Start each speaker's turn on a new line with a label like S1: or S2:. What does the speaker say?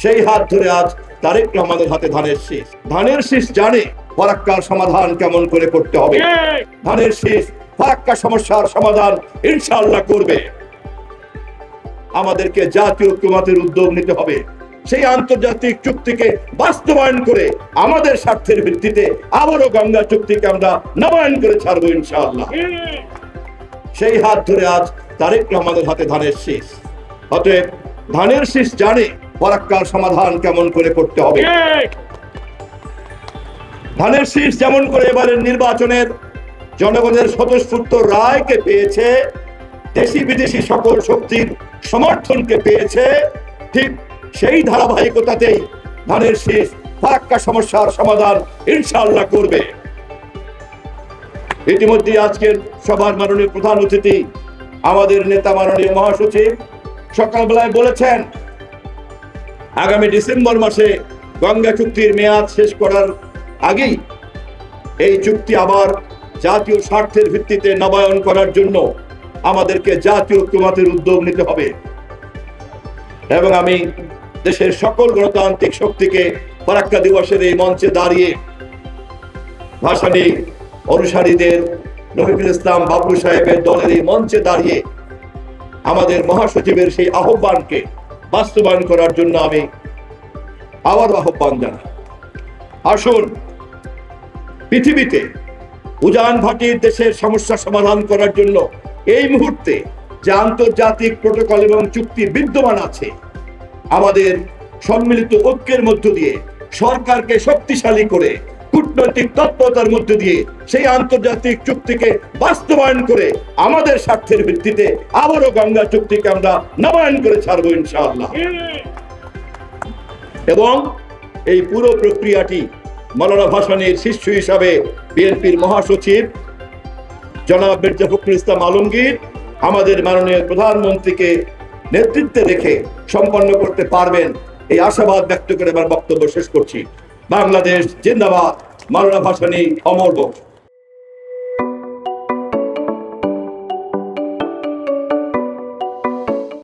S1: সেই হাত ধরে আজ তারেক রহমানের হাতে ধানের শীষ। ধানের শীষ জানে ফারাক্কার সমাধান কেমন করে করতে হবে। ধানের শীষ ফারাক্কা সমস্যার সমাধান ইনশাআল্লাহ করবে। আমাদেরকে জাতীয় ঐক্যমতের উদ্যোগ নিতে হবে, সেই আন্তর্জাতিক চুক্তিকে বাস্তবায়ন করে আমাদের স্বার্থের ভিত্তিতে আবারও গঙ্গা চুক্তিকে আমরা নবায়ন করে ছাড়বো ইনশাআল্লাহ। সেই হাত ধরে আজ তারেক রহমানের হাতে ধানের শীষ। অতএব ধানের শীষ জানে ফারাক্কার সমাধান কেমন করে করতে হবে। ধানের শীষ যেমন করে এবারের নির্বাচনের জনগণের স্বতঃস্ফূর্ত রায়কে পেয়েছে, দেশি বিদেশি সকল শক্তির সমর্থনকে পেয়েছে, ঠিক সেই ধারাবাহিকতাতেই ধানের শীষ ফারাক্কা সমস্যার সমাধান ইনশাআল্লাহ করবে। ইতিমধ্যে আজকের সভার মাননীয় প্রধান অতিথি আমাদের নেতা মাননীয় মহাসচিব সকালবেলায় বলেছেন, আগামী ডিসেম্বর মাসে গঙ্গা চুক্তির মেয়াদ শেষ করার আগেই এই চুক্তি আবার জাতীয় স্বার্থের ভিত্তিতে নবায়ন করার জন্য আমাদেরকে জাতীয় ঐক্যমতের উদ্যোগ নিতে হবে। এবং আমি দেশের সকল গণতান্ত্রিক শক্তিকে ফারাক্কা দিবসের এই মঞ্চে দাঁড়িয়ে ভাসানী অনুসারীদের, রফিকুল ইসলাম বাবলু সাহেবের দলের এই মঞ্চে দাঁড়িয়ে আমাদের মহাসচিবের সেই আহ্বানকে বাস্তবায়ন করার জন্য আমি আবার আহ্বান জানাই। আসুন পৃথিবীতে উজান ভাটির দেশের সমস্যা সমাধান করার জন্য এই মুহূর্তে যে আন্তর্জাতিক প্রটোকল এবং চুক্তি বিদ্যমান আছে, আমাদের সম্মিলিত ঐক্যের মধ্য দিয়ে সরকারকে শক্তিশালী করে কূটনৈতিক তৎপরতার মধ্য দিয়ে সেই আন্তর্জাতিক চুক্তিকে বাস্তবায়ন করে আমাদের স্বার্থের ভিত্তিতে আবারও গঙ্গা চুক্তিকে আমরা নবায়ন করে ছাড়বো ইনশাআল্লাহ। এবং এই পুরো প্রক্রিয়াটি মৌলানা ভাসানীর শিষ্য হিসাবে বিএনপির মহাসচিব জনাব মির্জা ফখরুল ইসলাম আলমগীর আমাদের মাননীয় প্রধানমন্ত্রীকে নেতৃত্বে রেখে সম্পন্ন করতে পারবেন, এই আশাবাদ ব্যক্ত করে আমার বক্তব্য শেষ করছি। বাংলাদেশ জিন্দাবাদ, মৌলানা ভাসানী অমর হোক।